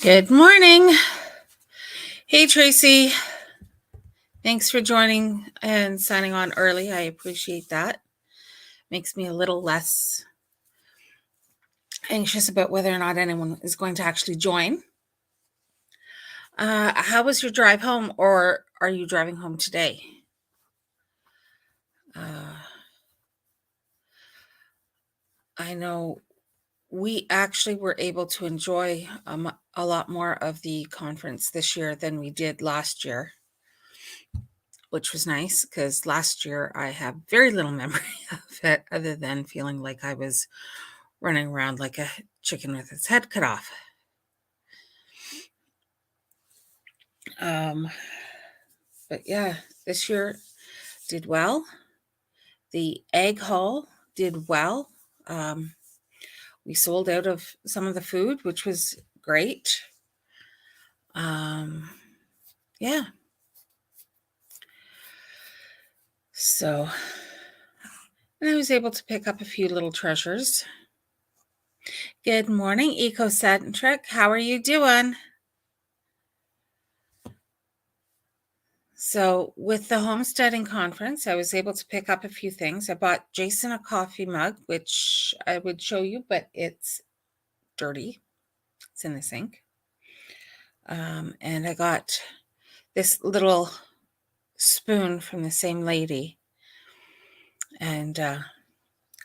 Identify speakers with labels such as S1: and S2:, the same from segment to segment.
S1: Good morning. Hey, Tracy. Thanks for joining and signing on early. I appreciate that. Makes me a little less anxious about whether or not anyone is going to actually join. How was your drive home, or are you driving home today? I know we actually were able to enjoy a lot more of the conference this year than we did last year, which was nice because last year I have very little memory of it other than feeling like I was running around like a chicken with its head cut off. But yeah, this year did well. The egg haul did well. We sold out of some of the food, which was great. Yeah. So, and I was able to pick up a few little treasures. Good morning, Ecocentric. How are you doing? So with the homesteading conference, I was able to pick up a few things. I bought Jason a coffee mug, which I would show you, but it's dirty. It's in the sink. And I got this little spoon from the same lady. And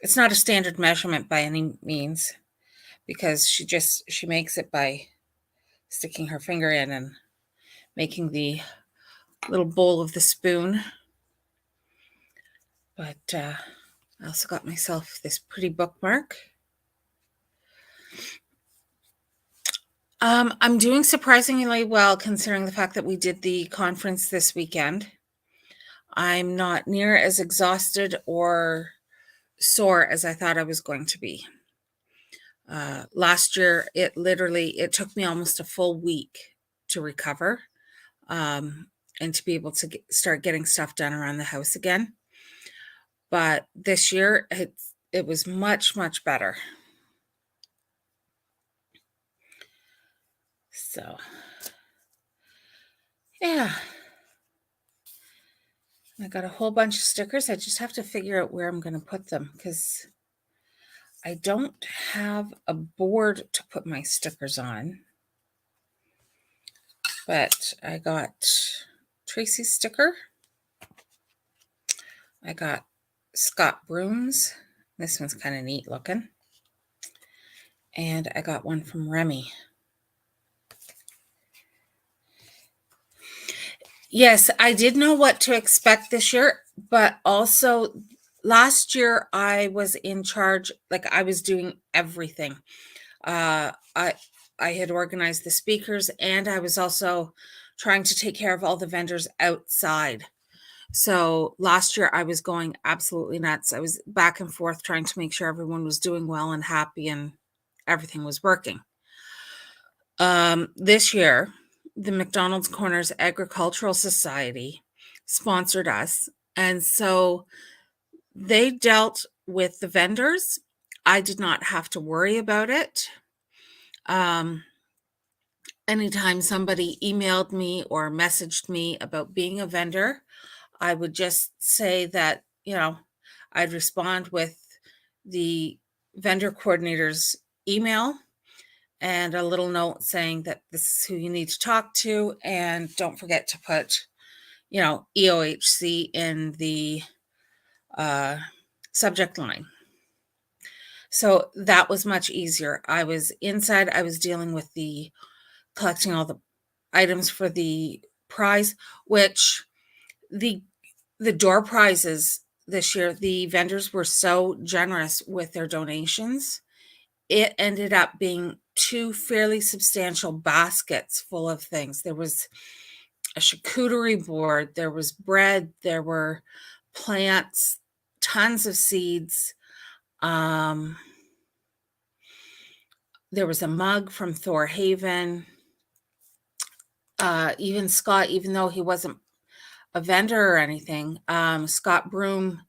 S1: it's not a standard measurement by any means, because she makes it by sticking her finger in and making the little bowl of the spoon. But I also got myself this pretty bookmark. I'm doing surprisingly well considering the fact that we did the conference this weekend. I'm not near as exhausted or sore as I thought I was going to be. Last year, it took me almost a full week to recover and to be able to start getting stuff done around the house again. But this year, it was much, much better. So, yeah. I got a whole bunch of stickers. I just have to figure out where I'm going to put them because I don't have a board to put my stickers on. But I got Tracy's sticker. I got Scott Broom's. This one's kind of neat looking. And I got one from Remy. Yes, I did know what to expect this year, but also last year I was in charge, like I was doing everything. I had organized the speakers, and I was also trying to take care of all the vendors outside. So last year I was going absolutely nuts. I was back and forth trying to make sure everyone was doing well and happy and everything was working. This year, the McDonald's Corners Agricultural Society sponsored us. And so they dealt with the vendors. I did not have to worry about it. Anytime somebody emailed me or messaged me about being a vendor, I would just say that, I'd respond with the vendor coordinator's email and a little note saying that this is who you need to talk to, and don't forget to put, EOHC in the subject line. So that was much easier. I was inside, I was dealing with collecting all the items for the prize, which the door prizes this year, the vendors were so generous with their donations. It ended up being 2 fairly substantial baskets full of things. There was a charcuterie board, there was bread, there were plants, tons of seeds. There was a mug from Thor Haven. Even Scott, even though he wasn't a vendor or anything, Scott Broom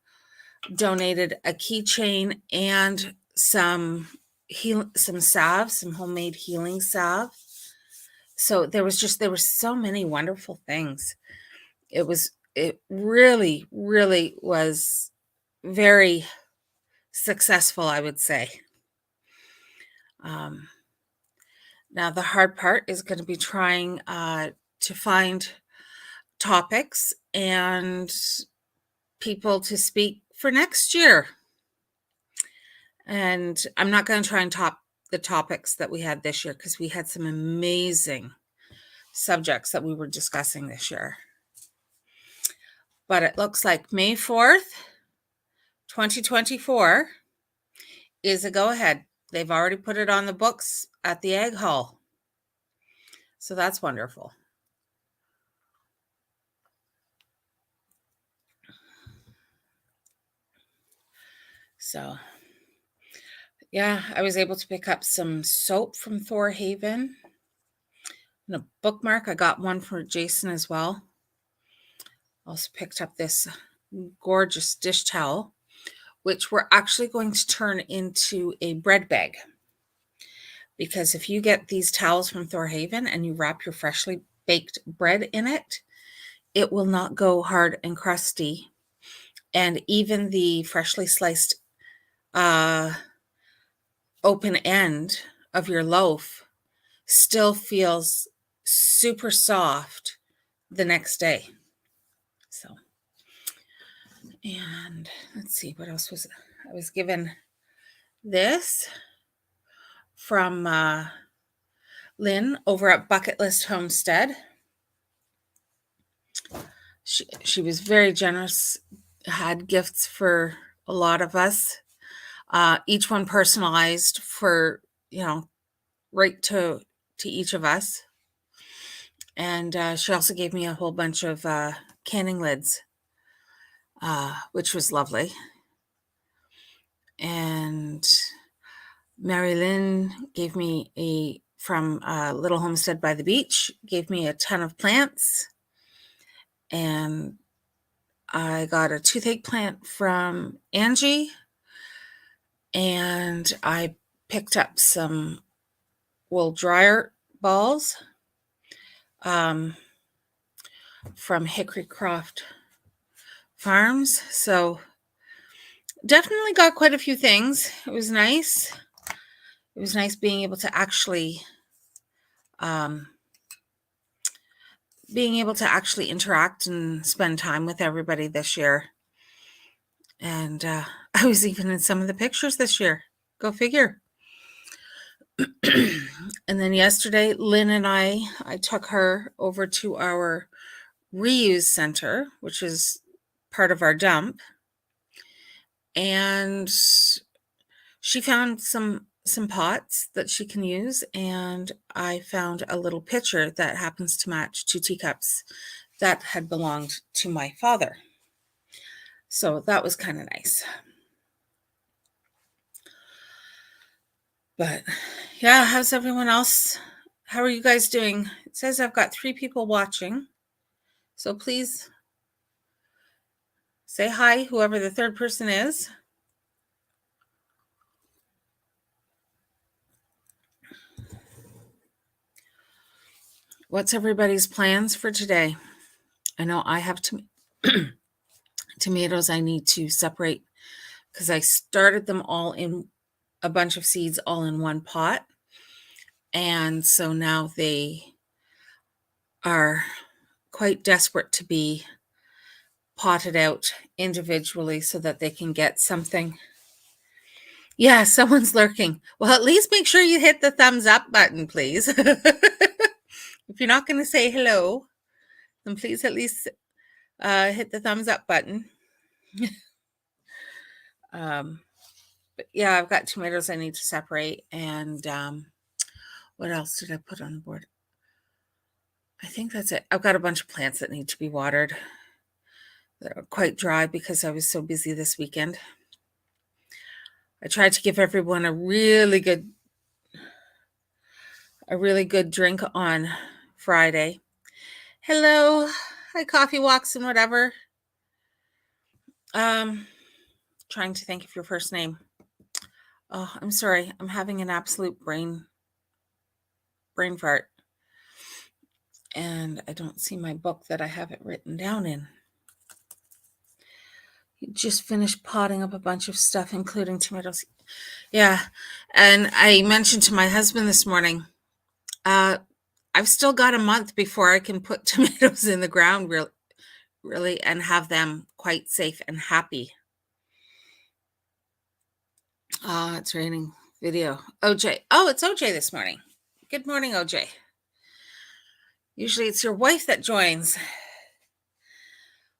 S1: donated a keychain and some salve, some homemade healing salve. So there were so many wonderful things. It really, really was very successful, I would say. Um, Now the hard part is going to be trying to find topics and people to speak for next year. And I'm not going to try and top the topics that we had this year because we had some amazing subjects that we were discussing this year. But it looks like May 4th, 2024 is a go-ahead. They've already put it on the books at the Ag Hall. So that's wonderful. So, yeah, I was able to pick up some soap from Thor Haven and a bookmark. I got one for Jason as well. Also picked up this gorgeous dish towel, which we're actually going to turn into a bread bag. Because if you get these towels from Thor Haven and you wrap your freshly baked bread in it, it will not go hard and crusty. And even the freshly sliced open end of your loaf still feels super soft the next day. So, and let's see, what else was I was given this from Lynn over at Bucket List Homestead. She was very generous, had gifts for a lot of us, each one personalized for, right to each of us. And she also gave me a whole bunch of canning lids, which was lovely. And Mary Lynn gave me from Little Homestead by the Beach, gave me a ton of plants. And I got a toothache plant from Angie. And I picked up some wool dryer balls from Hickory Croft Farms. So definitely got quite a few things. It was nice. It was nice being able to actually interact and spend time with everybody this year. And I was even in some of the pictures this year. Go figure. And then yesterday, Lynn and I took her over to our reuse center, which is part of our dump. And she found some pots that she can use, and I found a little pitcher that happens to match 2 teacups that had belonged to my father. So that was kind of nice. But yeah, how's everyone else? How are you guys doing? It says I've got 3 people watching. So please say hi, whoever the third person is. What's everybody's plans for today? I know I have tomatoes I need to separate because I started them all in a bunch of seeds all in one pot. And so now they are quite desperate to be potted out individually so that they can get something. Yeah, someone's lurking. Well, at least make sure you hit the thumbs up button, please. If you're not going to say hello, then please at least hit the thumbs up button. But yeah, I've got tomatoes I need to separate. And what else did I put on the board? I think that's it. I've got a bunch of plants that need to be watered that are quite dry because I was so busy this weekend. I tried to give everyone a really good drink on Friday. Hello. Hi, Coffee Walks and whatever. Trying to think of your first name. Oh, I'm sorry. I'm having an absolute brain fart. And I don't see my book that I have it written down in. Just finished potting up a bunch of stuff, including tomatoes. Yeah. And I mentioned to my husband this morning, I've still got a month before I can put tomatoes in the ground really and have them quite safe and happy. It's raining. Video. OJ. Oh, it's OJ this morning. Good morning, OJ. Usually it's your wife that joins.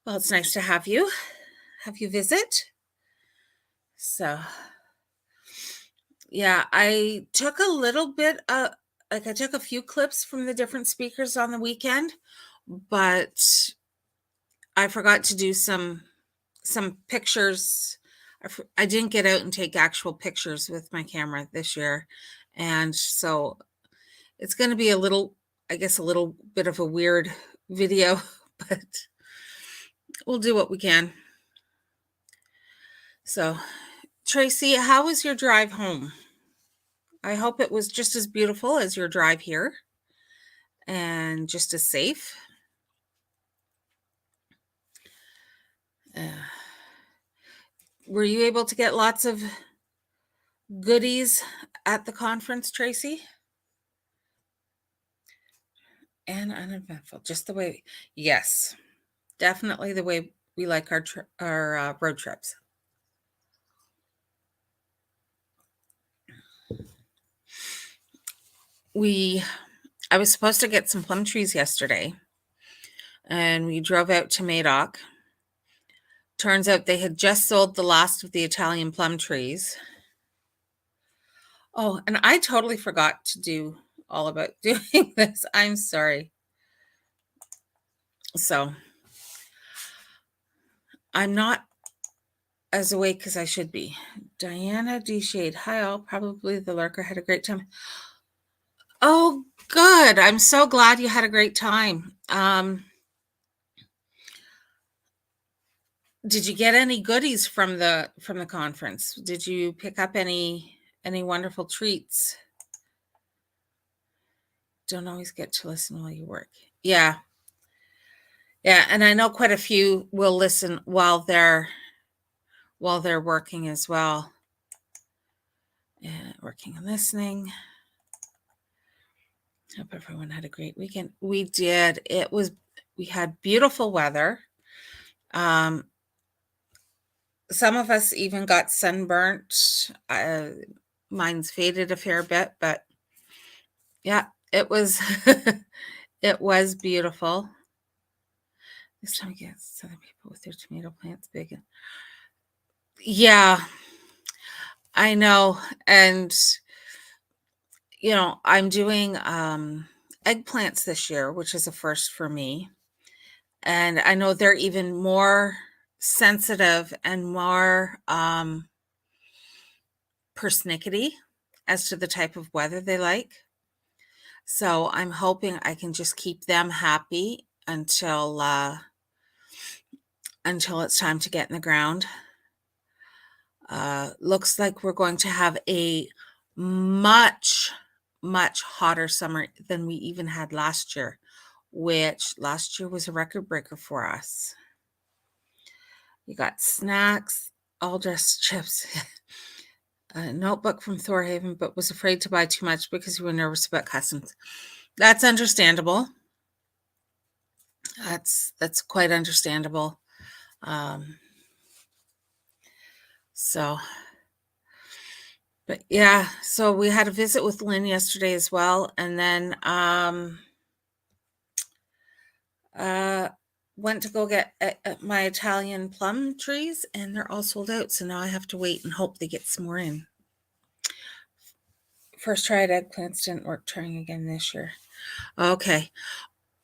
S1: Well, it's nice to have you visit. So, yeah, I took a little bit I took a few clips from the different speakers on the weekend, but I forgot to do some pictures. I didn't get out and take actual pictures with my camera this year, and so it's going to be a little bit of a weird video, but we'll do what we can. So, Tracy, how was your drive home? I hope it was just as beautiful as your drive here and just as safe. Were you able to get lots of goodies at the conference, Tracy? And uneventful, just the way, yes, definitely the way we like our road trips. I was supposed to get some plum trees yesterday, and we drove out to Madoc. Turns out they had just sold the last of the Italian plum trees. Oh, and I totally forgot to do all about doing this. I'm sorry. So I'm not as awake as I should be. Diana D. Shade. Hi, all. Probably the lurker had a great time. Oh, good. I'm so glad you had a great time. Did you get any goodies from the conference? Did you pick up any wonderful treats? Don't always get to listen while you work. Yeah. Yeah, and I know quite a few will listen while they're working as well. Yeah, working and listening. Hope everyone had a great weekend. We did. We had beautiful weather. Some of us even got sunburnt. Mine's faded a fair bit, but yeah, it was it was beautiful. This time again, Southern people with their tomato plants big. Yeah, I know. And I'm doing eggplants this year, which is a first for me. And I know they're even more sensitive and more persnickety as to the type of weather they like. So I'm hoping I can just keep them happy until it's time to get in the ground. Looks like we're going to have a much hotter summer than we even had last year, which last year was a record breaker for us. You got snacks, all dressed chips, a notebook from Thorhaven, but was afraid to buy too much because you were nervous about customs. That's understandable. That's quite understandable. So, but yeah, so we had a visit with Lynn yesterday as well, and then went to go get my Italian plum trees, and they're all sold out. So now I have to wait and hope they get some more in. First tried eggplants, didn't work. Trying again this year. Okay.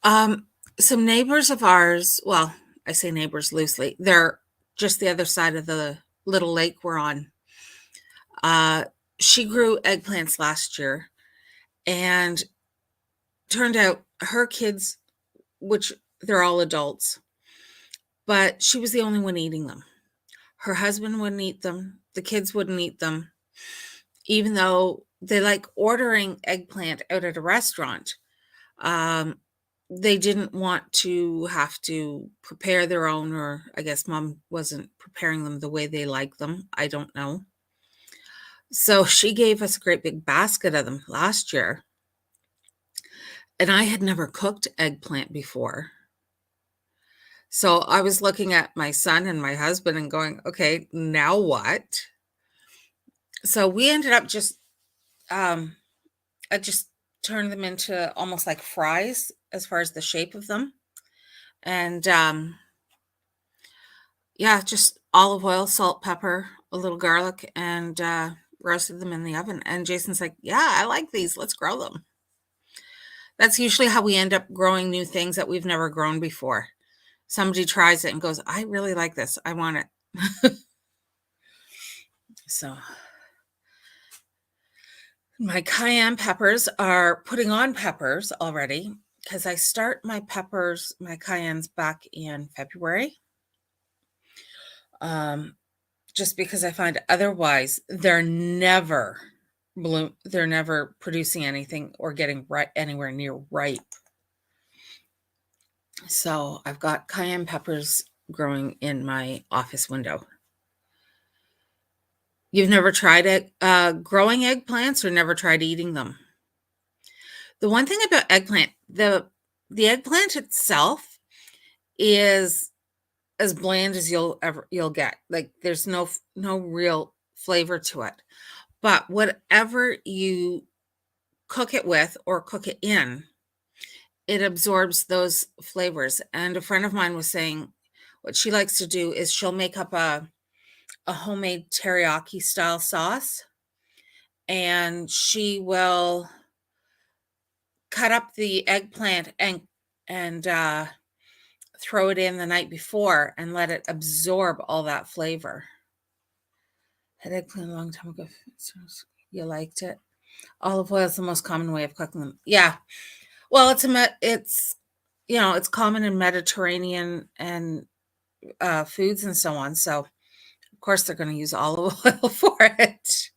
S1: Some neighbors of ours, well, I say neighbors loosely, they're just the other side of the little lake we're on. She grew eggplants last year, and turned out her kids, which they're all adults, but she was the only one eating them. Her husband wouldn't eat them. The kids wouldn't eat them, even though they like ordering eggplant out at a restaurant. they didn't want to have to prepare their own, or I guess mom wasn't preparing them the way they like them. I don't know. So she gave us a great big basket of them last year. And I had never cooked eggplant before. So I was looking at my son and my husband and going, okay, now what? So we ended up um, I just turned them into almost like fries as far as the shape of them. And yeah, just olive oil, salt, pepper, a little garlic, and roasted them in the oven. And Jason's like, yeah, I like these. Let's grow them. That's usually how we end up growing new things that we've never grown before. Somebody tries it and goes, I really like this. I want it. So my cayenne peppers are putting on peppers already because I start my peppers, my cayennes back in February. Just because I find otherwise they're never they're never producing anything or getting right anywhere near ripe. So I've got cayenne peppers growing in my office window. You've never tried it, growing eggplants, or never tried eating them? The one thing about eggplant, the eggplant itself is as bland as you'll get. Like there's no real flavor to it. But whatever you cook it with or cook it in, it absorbs those flavors. And a friend of mine was saying what she likes to do is she'll make up a homemade teriyaki style sauce, and she will cut up the eggplant and throw it in the night before and let it absorb all that flavor. Had eggplant a long time ago. You liked it. Olive oil is the most common way of cooking them. Yeah. Well, it's it's common in Mediterranean and foods and so on. So of course they're going to use olive oil for it.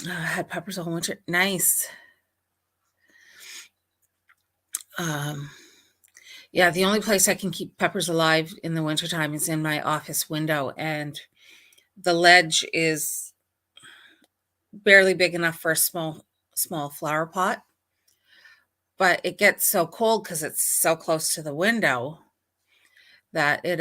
S1: I had peppers all winter. Nice. Yeah, the only place I can keep peppers alive in the wintertime is in my office window, and the ledge is barely big enough for a small flower pot. But it gets so cold because it's so close to the window that they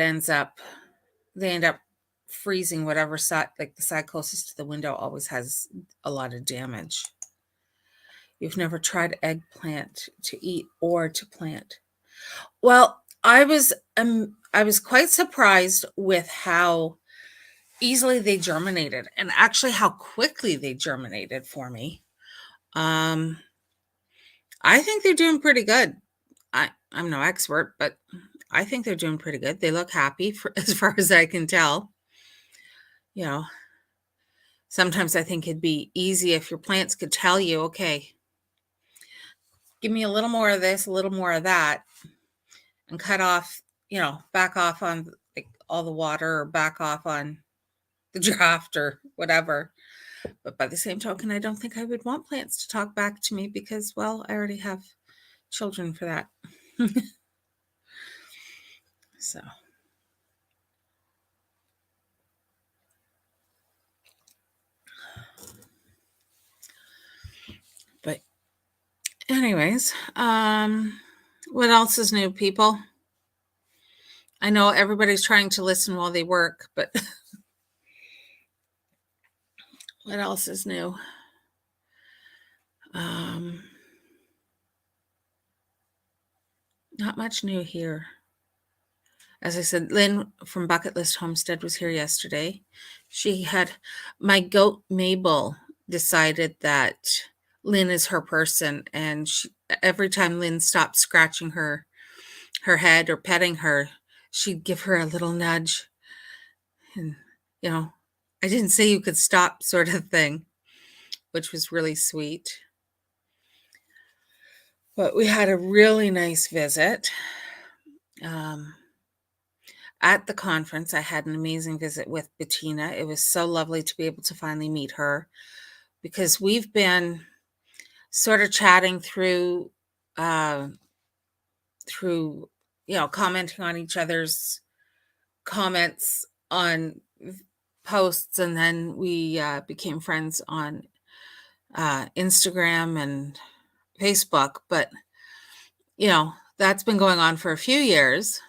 S1: end up freezing whatever side, like the side closest to the window always has a lot of damage. You've never tried eggplant to eat or to plant. Well, I was quite surprised with how easily they germinated and actually how quickly they germinated for me. Um, I think they're doing pretty good. I'm no expert, but I think they're doing pretty good. They look happy as far as I can tell. You know, sometimes I think it'd be easy if your plants could tell you, okay, give me a little more of this, a little more of that, and cut off, back off on like all the water, or back off on the draft or whatever. But by the same token, I don't think I would want plants to talk back to me because, well, I already have children for that. So. But anyways, what else is new, people? I know everybody's trying to listen while they work, but what else is new? Not much new here. As I said, Lynn from Bucket List Homestead was here yesterday. My goat Mabel decided that Lynn is her person, and every time Lynn stopped scratching her head or petting her, she'd give her a little nudge. And, I didn't say you could stop, sort of thing, which was really sweet. But we had a really nice visit. At the conference, I had an amazing visit with Bettina. It was so lovely to be able to finally meet her because we've been sort of chatting through uh, through, commenting on each other's comments on posts, and then we became friends on Instagram and Facebook. But that's been going on for a few years.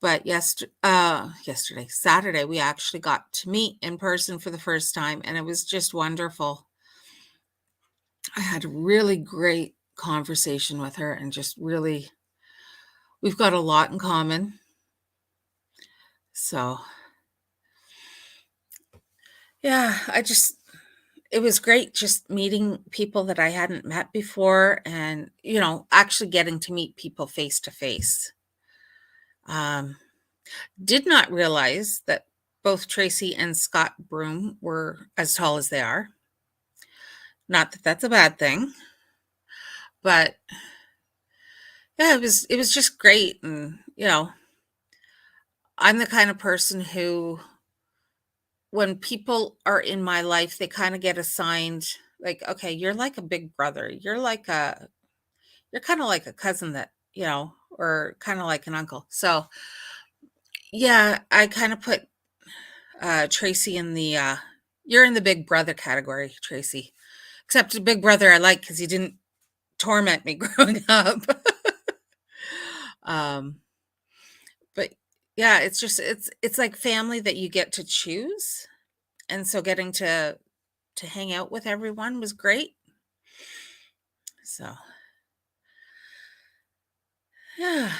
S1: But yesterday, Saturday, we actually got to meet in person for the first time, and it was just wonderful. I had a really great conversation with her, and just really, we've got a lot in common. So, yeah, it was great just meeting people that I hadn't met before, and, actually getting to meet people face to face. Did not realize that both Tracy and Scott Broom were as tall as they are. Not that that's a bad thing, but yeah, it was just great. And I'm the kind of person who, when people are in my life, they kind of get assigned, like, okay, you're like a big brother. You're kind of like a cousin that, or kind of like an uncle. So yeah, I kind of put Tracy in the you're in the big brother category, Tracy. Except a big brother I like because he didn't torment me growing up. um but yeah, it's like family that you get to choose. And so getting to hang out with everyone was great. So yeah.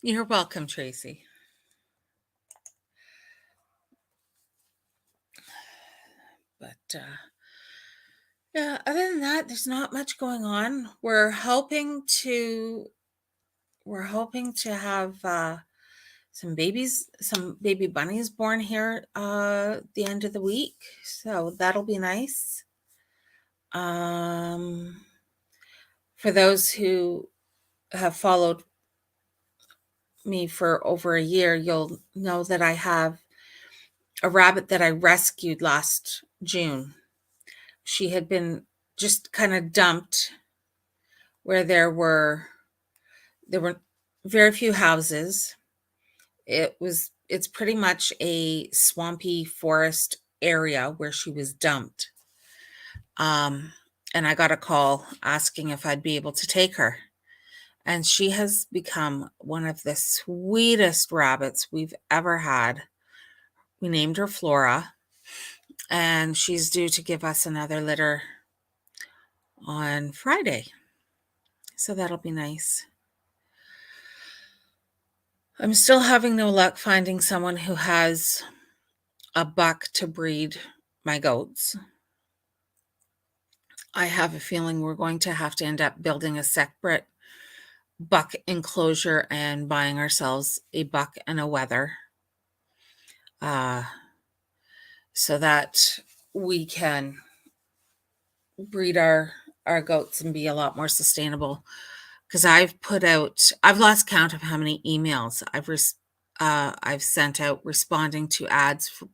S1: You're welcome, Tracy. But yeah, other than that, there's not much going on. We're hoping to have some baby bunnies born here the end of the week. So that'll be nice. Um for those who have followed me for over a year, you'll know that I have a rabbit that I rescued last June. She had been just kind of dumped where there were very few houses. It's pretty much a swampy forest area where she was dumped. Um and I got a call asking if I'd be able to take her. And she has become one of the sweetest rabbits we've ever had. We named her Flora, and she's due to give us another litter on Friday. So that'll be nice. I'm still having no luck finding someone who has a buck to breed my goats. I have a feeling we're going to have to end up building a separate buck enclosure and buying ourselves a buck and a wether, uh, so that we can breed our goats and be a lot more sustainable. Because I've lost count of how many emails I've sent out responding to ads for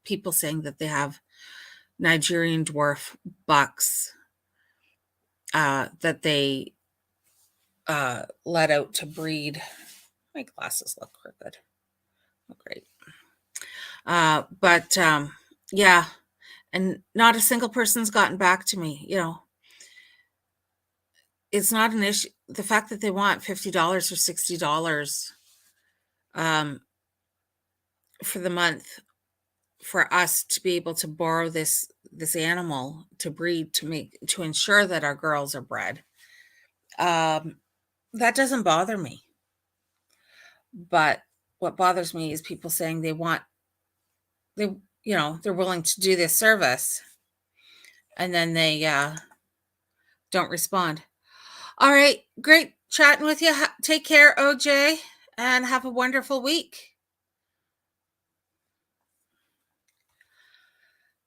S1: people saying that they have Nigerian dwarf bucks that they let out to breed. My glasses look crooked. Oh, great. But yeah, and not a single person's gotten back to me. It's not an issue. The fact that they want $50 or $60 um, for the month for us to be able to borrow this animal to breed, to ensure that our girls are bred, um, that doesn't bother me. But what bothers me is people saying they're willing to do this service, and then they don't respond. All right, great chatting with you. Take care, OJ, and have a wonderful week.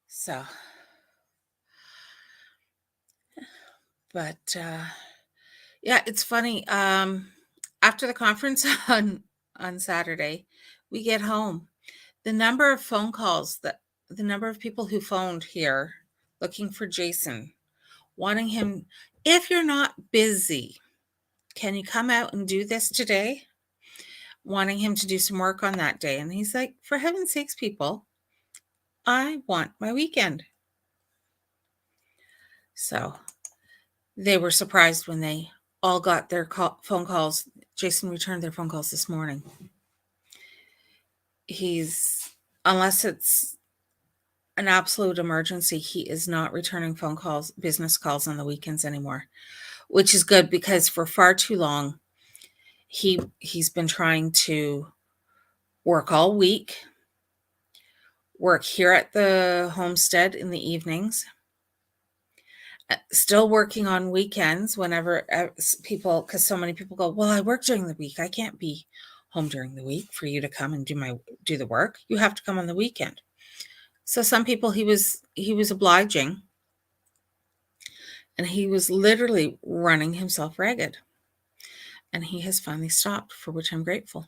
S1: So, but yeah, it's funny. After the conference on Saturday, we get home. The number of phone calls, the number of people who phoned here, looking for Jason, wanting him, if you're not busy, can you come out and do this today? Wanting him to do some work on that day. And he's like, for heaven's sakes, people, I want my weekend. So they were surprised when they all got their phone calls. Jason returned their phone calls this morning. Unless it's an absolute emergency, he is not returning phone calls, business calls on the weekends anymore, which is good because for far too long, he's been trying to work all week, work here at the homestead in the evenings, still working on weekends whenever people, because so many people go, well, I work during the week. I can't be home during the week for you to come and do the work. You have to come on the weekend. So some people he was obliging, and he was literally running himself ragged. And he has finally stopped, for which I'm grateful.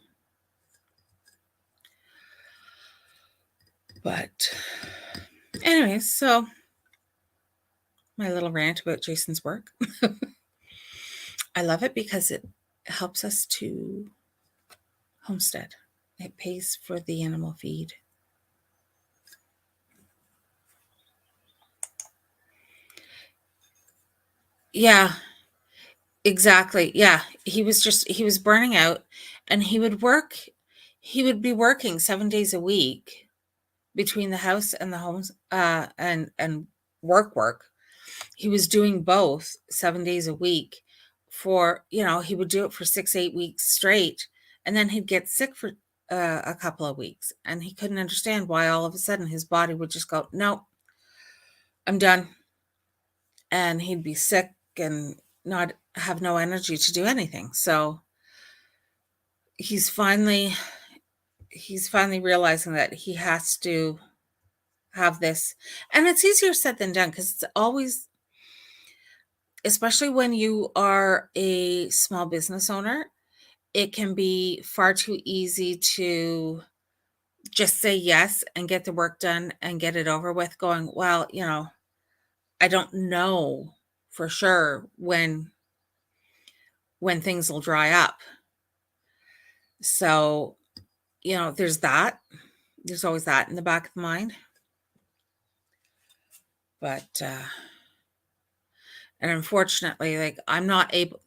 S1: But anyways, so my little rant about Jason's work. I love it because it helps us to homestead. It pays for the animal feed. Yeah, exactly. Yeah, he was burning out, and he would be working 7 days a week between the house and the homes, and work. He was doing both 7 days a week for, he would do it for 6-8 weeks straight, and then he'd get sick for a couple of weeks, and he couldn't understand why all of a sudden his body would just go, no, I'm done. And he'd be sick and not have no energy to do anything. So he's finally realizing that he has to have this, and it's easier said than done, because it's always, especially when you are a small business owner, it can be far too easy to just say yes and get the work done and get it over with, going, well, I don't know for sure when things will dry up. So, there's that. There's always that in the back of the mind. But, and unfortunately, like,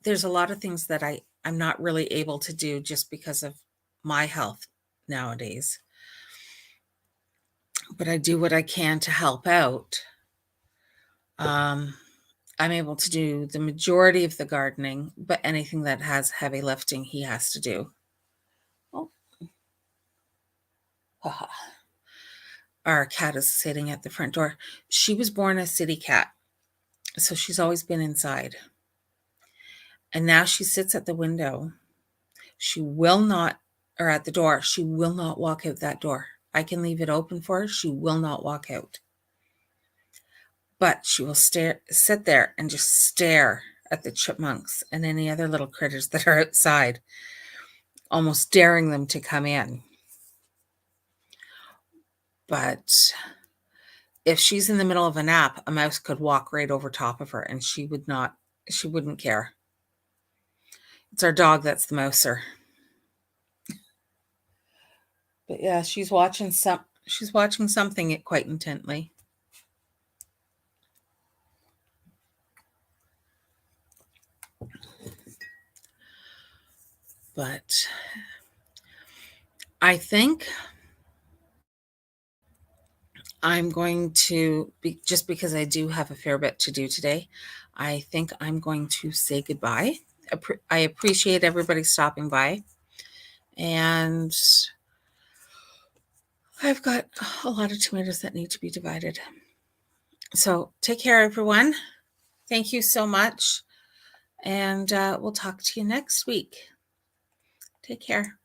S1: there's a lot of things that I'm not really able to do just because of my health nowadays. But I do what I can to help out. I'm able to do the majority of the gardening, but anything that has heavy lifting, he has to do. Oh. Our cat is sitting at the front door. She was born a city cat, so she's always been inside. And now she sits at the window. She will not, or at the door, she will not walk out that door. I can leave it open for her. She will not walk out. But she will sit there and just stare at the chipmunks and any other little critters that are outside, almost daring them to come in. But if she's in the middle of a nap, a mouse could walk right over top of her, and she wouldn't care. It's our dog that's the mouser. But yeah, she's watching something quite intently. But I think I'm going to be, just because I do have a fair bit to do today, I think I'm going to say goodbye. I appreciate everybody stopping by, and I've got a lot of tomatoes that need to be divided. So take care, everyone. Thank you so much, and we'll talk to you next week. Take care.